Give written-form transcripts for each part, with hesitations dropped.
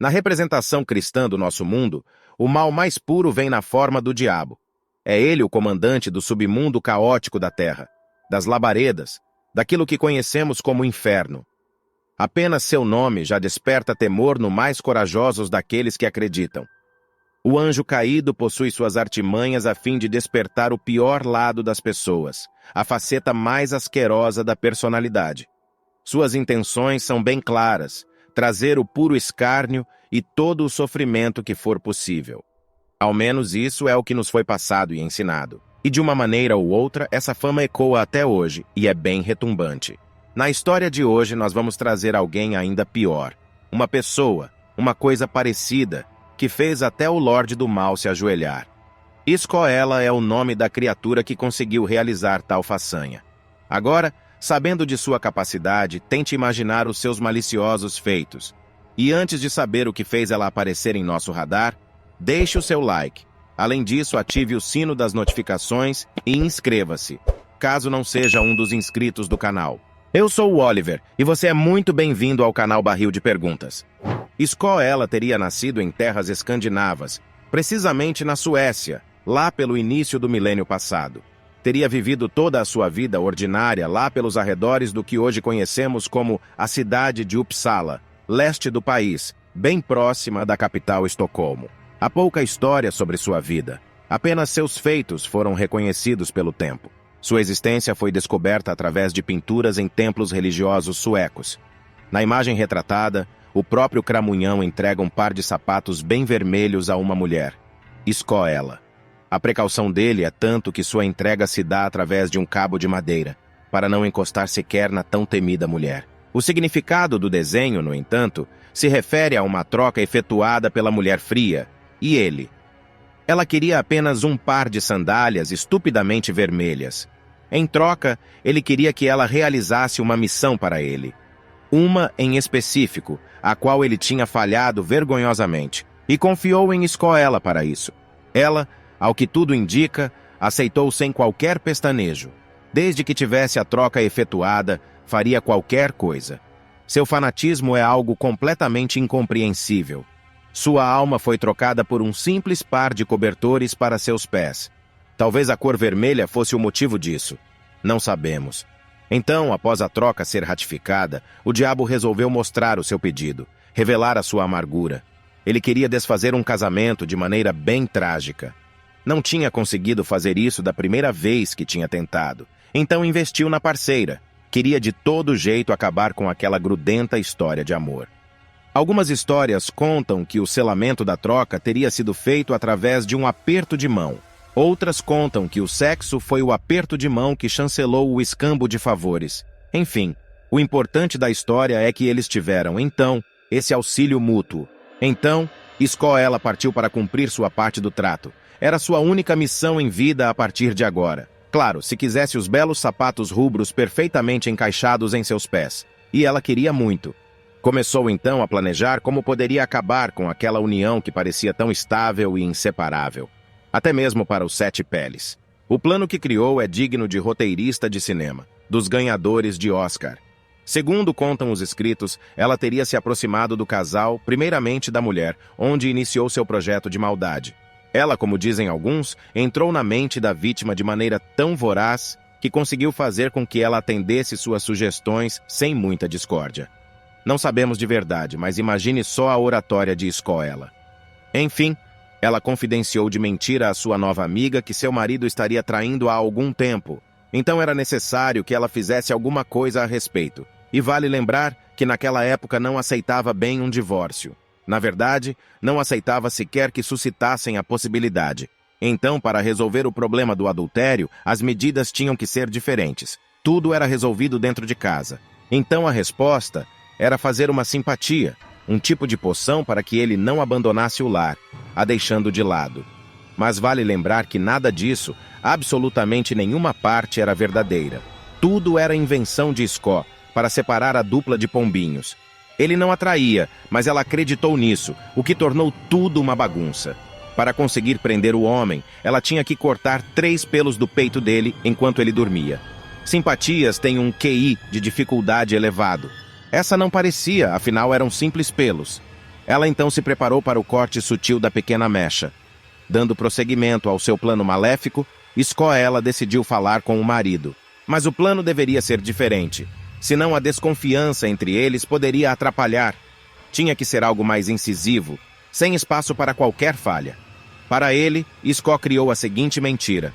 Na representação cristã do nosso mundo, o mal mais puro vem na forma do diabo. É ele o comandante do submundo caótico da terra, das labaredas, daquilo que conhecemos como inferno. Apenas seu nome já desperta temor no mais corajosos daqueles que acreditam. O anjo caído possui suas artimanhas a fim de despertar o pior lado das pessoas, a faceta mais asquerosa da personalidade. Suas intenções são bem claras, trazer o puro escárnio e todo o sofrimento que for possível. Ao menos isso é o que nos foi passado e ensinado. E de uma maneira ou outra, essa fama ecoa até hoje e é bem retumbante. Na história de hoje, nós vamos trazer alguém ainda pior. Uma pessoa, uma coisa parecida, que fez até o Lorde do Mal se ajoelhar. Iscoela é o nome da criatura que conseguiu realizar tal façanha. Agora, sabendo de sua capacidade, tente imaginar os seus maliciosos feitos. E antes de saber o que fez ela aparecer em nosso radar, deixe o seu like. Além disso, ative o sino das notificações e inscreva-se, caso não seja um dos inscritos do canal. Eu sou o Oliver, e você é muito bem-vindo ao canal Barril de Perguntas. Iscoela teria nascido em terras escandinavas, precisamente na Suécia, lá pelo início do milênio passado. Teria vivido toda a sua vida ordinária lá pelos arredores do que hoje conhecemos como a cidade de Uppsala, leste do país, bem próxima da capital Estocolmo. Há pouca história sobre sua vida. Apenas seus feitos foram reconhecidos pelo tempo. Sua existência foi descoberta através de pinturas em templos religiosos suecos. Na imagem retratada, o próprio cramunhão entrega um par de sapatos bem vermelhos a uma mulher, Iscoela. A precaução dele é tanto que sua entrega se dá através de um cabo de madeira, para não encostar sequer na tão temida mulher. O significado do desenho, no entanto, se refere a uma troca efetuada pela mulher fria, e ele. Ela queria apenas um par de sandálias estupidamente vermelhas. Em troca, ele queria que ela realizasse uma missão para ele. Uma em específico, a qual ele tinha falhado vergonhosamente, e confiou em Iscoela para isso. Ela, ao que tudo indica, aceitou sem qualquer pestanejo. Desde que tivesse a troca efetuada, faria qualquer coisa. Seu fanatismo é algo completamente incompreensível. Sua alma foi trocada por um simples par de cobertores para seus pés. Talvez a cor vermelha fosse o motivo disso. Não sabemos. Então, após a troca ser ratificada, o diabo resolveu mostrar o seu pedido, revelar a sua amargura. Ele queria desfazer um casamento de maneira bem trágica. Não tinha conseguido fazer isso da primeira vez que tinha tentado. Então investiu na parceira. Queria de todo jeito acabar com aquela grudenta história de amor. Algumas histórias contam que o selamento da troca teria sido feito através de um aperto de mão. Outras contam que o sexo foi o aperto de mão que chancelou o escambo de favores. Enfim, o importante da história é que eles tiveram, então, esse auxílio mútuo. Então, Iscoela partiu para cumprir sua parte do trato. Era sua única missão em vida a partir de agora. Claro, se quisesse os belos sapatos rubros perfeitamente encaixados em seus pés. E ela queria muito. Começou então a planejar como poderia acabar com aquela união que parecia tão estável e inseparável. Até mesmo para os 7 peles. O plano que criou é digno de roteirista de cinema, dos ganhadores de Oscar. Segundo contam os escritos, ela teria se aproximado do casal, primeiramente da mulher, onde iniciou seu projeto de maldade. Ela, como dizem alguns, entrou na mente da vítima de maneira tão voraz que conseguiu fazer com que ela atendesse suas sugestões sem muita discórdia. Não sabemos de verdade, mas imagine só a oratória de Iscoela. Enfim, ela confidenciou de mentira à sua nova amiga que seu marido estaria traindo há algum tempo. Então era necessário que ela fizesse alguma coisa a respeito. E vale lembrar que naquela época não aceitava bem um divórcio. Na verdade, não aceitava sequer que suscitassem a possibilidade. Então, para resolver o problema do adultério, as medidas tinham que ser diferentes. Tudo era resolvido dentro de casa. Então a resposta era fazer uma simpatia, um tipo de poção para que ele não abandonasse o lar, a deixando de lado. Mas vale lembrar que nada disso, absolutamente nenhuma parte era verdadeira. Tudo era invenção de Isco, para separar a dupla de pombinhos. Ele não a traía, mas ela acreditou nisso, o que tornou tudo uma bagunça. Para conseguir prender o homem, ela tinha que cortar 3 pelos do peito dele enquanto ele dormia. Simpatias têm um QI de dificuldade elevado. Essa não parecia, afinal eram simples pelos. Ela então se preparou para o corte sutil da pequena mecha. Dando prosseguimento ao seu plano maléfico, Scoela decidiu falar com o marido. Mas o plano deveria ser diferente, senão a desconfiança entre eles poderia atrapalhar. Tinha que ser algo mais incisivo, sem espaço para qualquer falha. Para ele, Sco criou a seguinte mentira.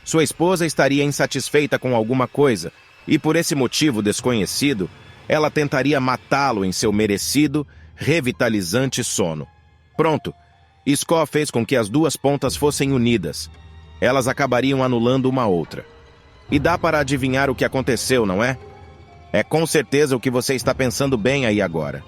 Sua esposa estaria insatisfeita com alguma coisa, e por esse motivo desconhecido, ela tentaria matá-lo em seu merecido, revitalizante sono. Pronto, Sco fez com que as duas pontas fossem unidas. Elas acabariam anulando uma outra. E dá para adivinhar o que aconteceu, não é? É com certeza o que você está pensando bem aí agora.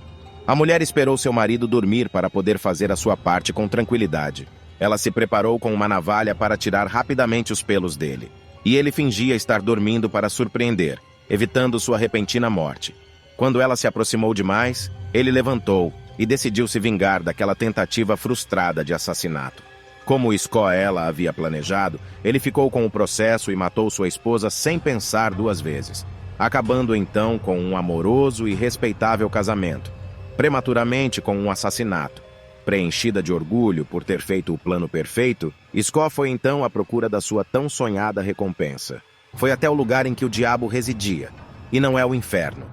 A mulher esperou seu marido dormir para poder fazer a sua parte com tranquilidade. Ela se preparou com uma navalha para tirar rapidamente os pelos dele. E ele fingia estar dormindo para surpreender, evitando sua repentina morte. Quando ela se aproximou demais, ele levantou e decidiu se vingar daquela tentativa frustrada de assassinato. Como Scoela havia planejado, ele ficou com o processo e matou sua esposa sem pensar duas vezes, acabando então com um amoroso e respeitável casamento, prematuramente com um assassinato. Preenchida de orgulho por ter feito o plano perfeito, Sco foi então à procura da sua tão sonhada recompensa. Foi até o lugar em que o diabo residia, e não é o inferno.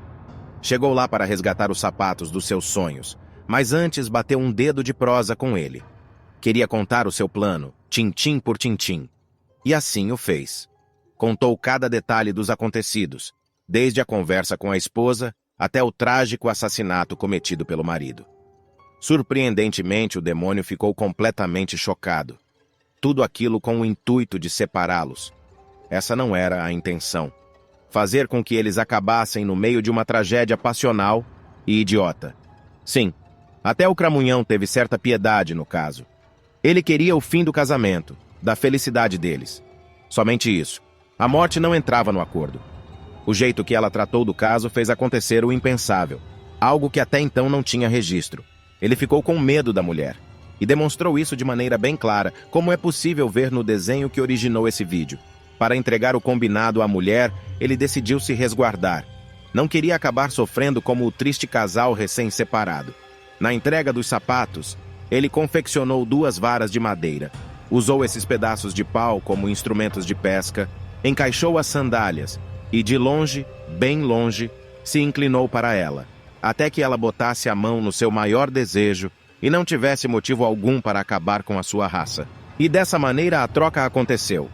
Chegou lá para resgatar os sapatos dos seus sonhos, mas antes bateu um dedo de prosa com ele. Queria contar o seu plano, tintim por tintim. E assim o fez. Contou cada detalhe dos acontecidos, desde a conversa com a esposa até o trágico assassinato cometido pelo marido. Surpreendentemente, o demônio ficou completamente chocado. Tudo aquilo com o intuito de separá-los. Essa não era a intenção. Fazer com que eles acabassem no meio de uma tragédia passional e idiota. Sim, até o Cramunhão teve certa piedade no caso. Ele queria o fim do casamento, da felicidade deles. Somente isso. A morte não entrava no acordo. O jeito que ela tratou do caso fez acontecer o impensável, algo que até então não tinha registro. Ele ficou com medo da mulher, e demonstrou isso de maneira bem clara, como é possível ver no desenho que originou esse vídeo. Para entregar o combinado à mulher, ele decidiu se resguardar. Não queria acabar sofrendo como o triste casal recém-separado. Na entrega dos sapatos, ele confeccionou 2 varas de madeira, usou esses pedaços de pau como instrumentos de pesca, encaixou as sandálias e, de longe, bem longe, se inclinou para ela, até que ela botasse a mão no seu maior desejo e não tivesse motivo algum para acabar com a sua raça. E dessa maneira a troca aconteceu.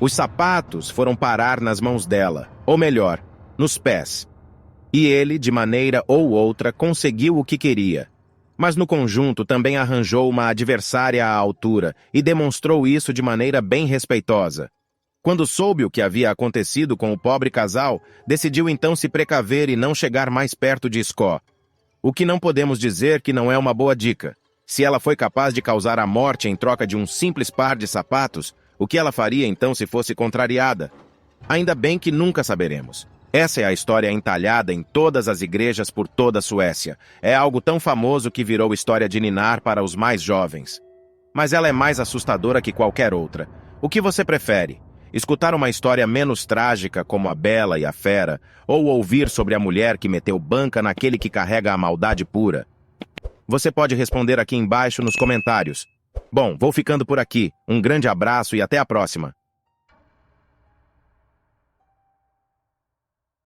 Os sapatos foram parar nas mãos dela, ou melhor, nos pés. E ele, de maneira ou outra, conseguiu o que queria. Mas no conjunto também arranjou uma adversária à altura e demonstrou isso de maneira bem respeitosa. Quando soube o que havia acontecido com o pobre casal, decidiu então se precaver e não chegar mais perto de Sco. O que não podemos dizer que não é uma boa dica. Se ela foi capaz de causar a morte em troca de um simples par de sapatos, o que ela faria então se fosse contrariada? Ainda bem que nunca saberemos. Essa é a história entalhada em todas as igrejas por toda a Suécia. É algo tão famoso que virou história de ninar para os mais jovens. Mas ela é mais assustadora que qualquer outra. O que você prefere? Escutar uma história menos trágica como a Bela e a Fera, ou ouvir sobre a mulher que meteu banca naquele que carrega a maldade pura? Você pode responder aqui embaixo nos comentários. Bom, vou ficando por aqui. Um grande abraço e até a próxima.